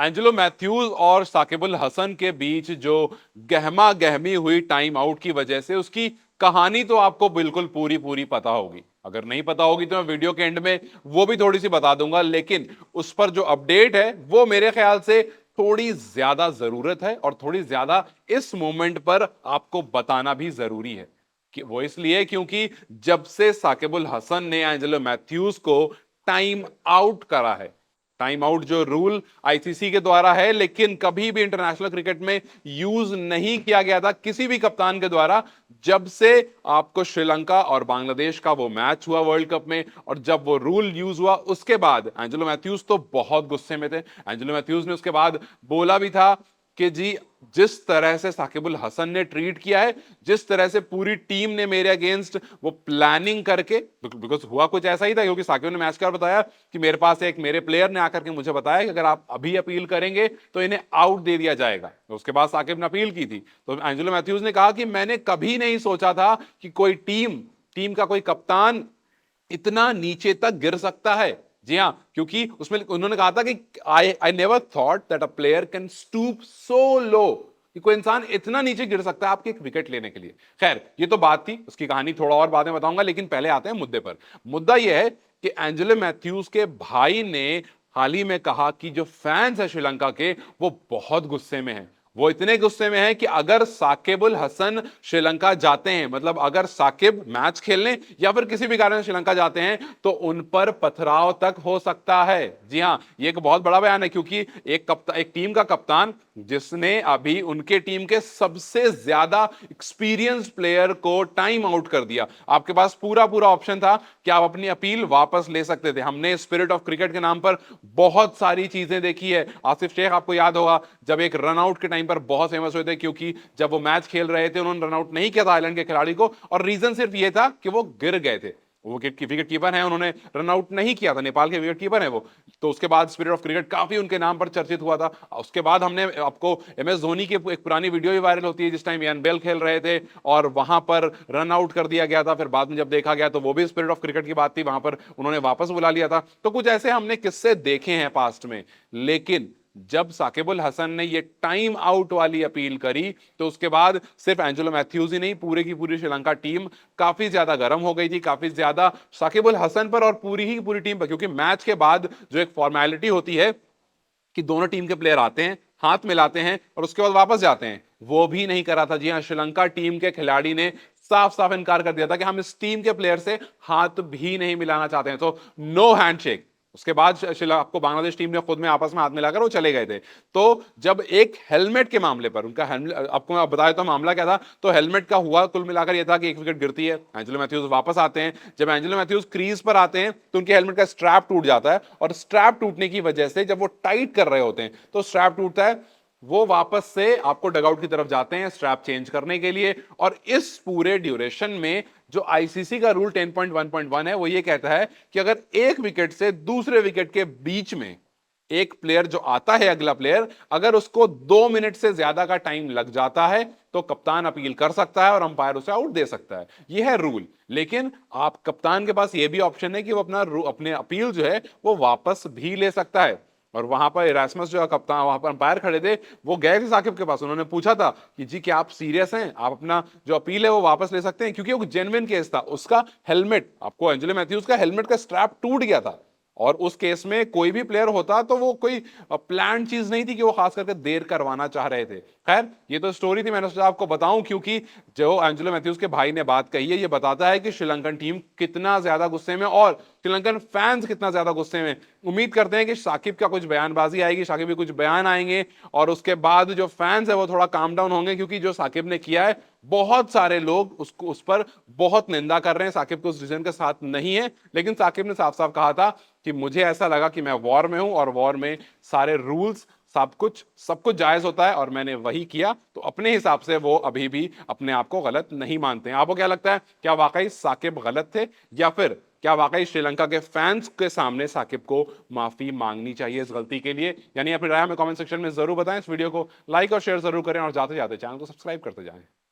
Angelo Mathews और साकिब अल हसन के बीच जो गहमा गहमी हुई टाइम आउट की वजह से, उसकी कहानी तो आपको बिल्कुल पूरी पूरी पता होगी। अगर नहीं पता होगी तो मैं वीडियो के एंड में वो भी थोड़ी सी बता दूंगा, लेकिन उस पर जो अपडेट है वो मेरे ख्याल से थोड़ी ज्यादा जरूरत है और थोड़ी ज्यादा इस मोमेंट पर आपको बताना भी जरूरी है। कि वो इसलिए क्योंकि जब से साकिब अल हसन ने एंजेलो मैथ्यूज को टाइम आउट करा है, टाइम आउट जो रूल आईसीसी के द्वारा है लेकिन कभी भी इंटरनेशनल क्रिकेट में यूज नहीं किया गया था किसी भी कप्तान के द्वारा, जब से आपको श्रीलंका और बांग्लादेश का वो मैच हुआ वर्ल्ड कप में और जब वो रूल यूज हुआ, उसके बाद एंजेलो मैथ्यूज तो बहुत गुस्से में थे। एंजेलो मैथ्यूज ने उसके बाद बोला भी था कि जी, जिस तरह से साकिब अल हसन ने ट्रीट किया है, जिस तरह से पूरी टीम ने मेरे अगेंस्ट वो प्लानिंग करके, बिकॉज हुआ कुछ ऐसा ही था क्योंकि साकिब ने मैच के बाद बताया कि मेरे पास एक मेरे प्लेयर ने आकर के मुझे बताया कि अगर आप अभी अपील करेंगे तो इन्हें आउट दे दिया जाएगा। तो उसके बाद साकिब ने अपील की थी, तो एंजेलो मैथ्यूज ने कहा कि मैंने कभी नहीं सोचा था कि कोई टीम टीम का कोई कप्तान इतना नीचे तक गिर सकता है। जी हाँ, क्योंकि उसमें उन्होंने कहा था कि I I never thought that a player can stoop so low, कि कोई इंसान इतना नीचे गिर सकता है आपके एक विकेट लेने के लिए। खैर, ये तो बात थी, उसकी कहानी थोड़ा और बाद में बताऊंगा, लेकिन पहले आते हैं मुद्दे पर। मुद्दा यह है कि एंजेलो मैथ्यूज के भाई ने हाल ही में कहा कि जो फैंस है श्रीलंका के, वो बहुत गुस्से में हैं। वो इतने गुस्से में है कि अगर साकिब अल हसन श्रीलंका जाते हैं, मतलब अगर साकिब मैच खेलने या फिर किसी भी कारण श्रीलंका जाते हैं, तो उन पर पथराव तक हो सकता है। जी हां, ये एक बहुत बड़ा बयान है क्योंकि एक टीम का कप्तान जिसने अभी उनके टीम के सबसे ज्यादा एक्सपीरियंस प्लेयर को टाइम आउट कर दिया, आपके पास पूरा पूरा ऑप्शन था कि आप अपनी अपील वापस ले सकते थे। हमने स्पिरिट ऑफ क्रिकेट के नाम पर बहुत सारी चीजें देखी है। आसिफ शेख, आपको याद होगा, जब एक रनआउट के टाइम पर बहुत फेमस हुए थे क्योंकि जब वो मैच खेल रहे थे उन्होंने रनआउट नहीं किया था आयरलैंड के खिलाड़ी को, और रीजन सिर्फ ये था कि वो गिर गए थे। वो विकेट कीपर है, उन्होंने रन आउट नहीं किया था, नेपाल के विकेट कीपर है वो। तो उसके बाद स्पिरिट ऑफ क्रिकेट काफी उनके नाम पर चर्चित हुआ था। उसके बाद हमने आपको एमएस धोनी की एक पुरानी वीडियो भी वायरल होती है जिस टाइम यान बेल खेल रहे थे और वहां पर रन आउट कर दिया गया था। फिर बाद में जब देखा गया तो वो भी स्पिरिट ऑफ क्रिकेट की बात थी, वहां पर उन्होंने वापस बुला लिया था। तो कुछ ऐसे हमने किस्से देखे हैं पास्ट में। लेकिन जब साकिब अल हसन ने ये टाइम आउट वाली अपील करी, तो उसके बाद सिर्फ एंजेलो मैथ्यूज ही नहीं, पूरे की पूरी श्रीलंका टीम काफी ज्यादा गर्म हो गई थी, काफी ज्यादा साकिब अल हसन पर और पूरी ही पूरी टीम पर। क्योंकि मैच के बाद जो एक फॉर्मेलिटी होती है कि दोनों टीम के प्लेयर आते हैं, हाथ मिलाते हैं और उसके बाद वापस जाते हैं, वो भी नहीं करा था। जी हाँ, श्रीलंका टीम के खिलाड़ी ने साफ साफ इनकार कर दिया था कि हम इस टीम के प्लेयर से हाथ भी नहीं मिलाना चाहते हैं। तो नो हैंडशेक। उसके बाद आपको बांग्लादेश टीम ने खुद में आपस में हाथ मिलाकर वो चले गए थे। तो जब एक हेलमेट के मामले पर उनका हेलमेट, आपको मैं बताया तो मामला क्या था, तो हेलमेट का हुआ कुल मिलाकर यह था कि एक विकेट गिरती है, एंजेलो मैथ्यूज वापस आते हैं। जब एंजेलो मैथ्यूज क्रीज पर आते हैं तो उनके हेलमेट का स्ट्रैप टूट जाता है, और स्ट्रैप टूटने की वजह से जब वो टाइट कर रहे होते हैं तो स्ट्रैप टूटता है। वो वापस से आपको डगआउट की तरफ जाते हैं स्ट्रैप चेंज करने के लिए। और इस पूरे ड्यूरेशन में जो आईसीसी का रूल 10.1.1 है वो ये कहता है कि अगर एक विकेट से दूसरे विकेट के बीच में एक प्लेयर जो आता है, अगला प्लेयर, अगर उसको 2 मिनट से ज्यादा का टाइम लग जाता है तो कप्तान अपील कर सकता है और अंपायर उसे आउट दे सकता है। यह है रूल। लेकिन आप कप्तान के पास यह भी ऑप्शन है कि वो अपने अपील जो है वो वापस भी ले सकता है। और वहां पर इरास्मस जो कप्तान, वहां पर अंपायर खड़े थे, वो गए थे साकिब के पास, उन्होंने पूछा था कि जी क्या आप सीरियस हैं, आप अपना जो अपील है वो वापस ले सकते हैं, क्योंकि वो जेन्युइन केस था। उसका हेलमेट, आपको एंजेलो मैथ्यूज का हेलमेट का स्ट्रैप टूट गया था, और उस केस में कोई भी प्लेयर होता तो वो कोई प्लान चीज नहीं थी कि वो खास करके देर करवाना चाह रहे थे। खैर, ये तो स्टोरी थी, मैंने सोचा आपको बताऊं क्योंकि जो एंजेलो मैथ्यूज के भाई ने बात कही है ये बताता है कि श्रीलंकन टीम कितना ज्यादा गुस्से में और श्रीलंकन फैंस कितना ज्यादा गुस्से में। उम्मीद करते हैं कि साकिब का कुछ बयानबाजी आएगी, साकिब के कुछ बयान आएंगे और उसके बाद जो फैंस है वो थोड़ा काम डाउन होंगे, क्योंकि जो साकिब ने किया है बहुत सारे लोग उसको उस पर बहुत निंदा कर रहे हैं। साकिब को उस डिसीजन के साथ नहीं है, लेकिन साकिब ने साफ साफ कहा था कि मुझे ऐसा लगा कि मैं वॉर में हूं और वॉर में सारे रूल्स, सब कुछ जायज होता है और मैंने वही किया। तो अपने हिसाब से वो अभी भी अपने आप को गलत नहीं मानते हैं। आपको क्या लगता है, क्या वाकई साकिब गलत थे, या फिर क्या वाकई श्रीलंका के फैंस के सामने साकिब को माफी मांगनी चाहिए इस गलती के लिए? यानी अपनी राय हमें कमेंट सेक्शन में जरूर बताएं। इस वीडियो को लाइक और शेयर जरूर करें और जाते जाते चैनल को सब्सक्राइब करते जाएं।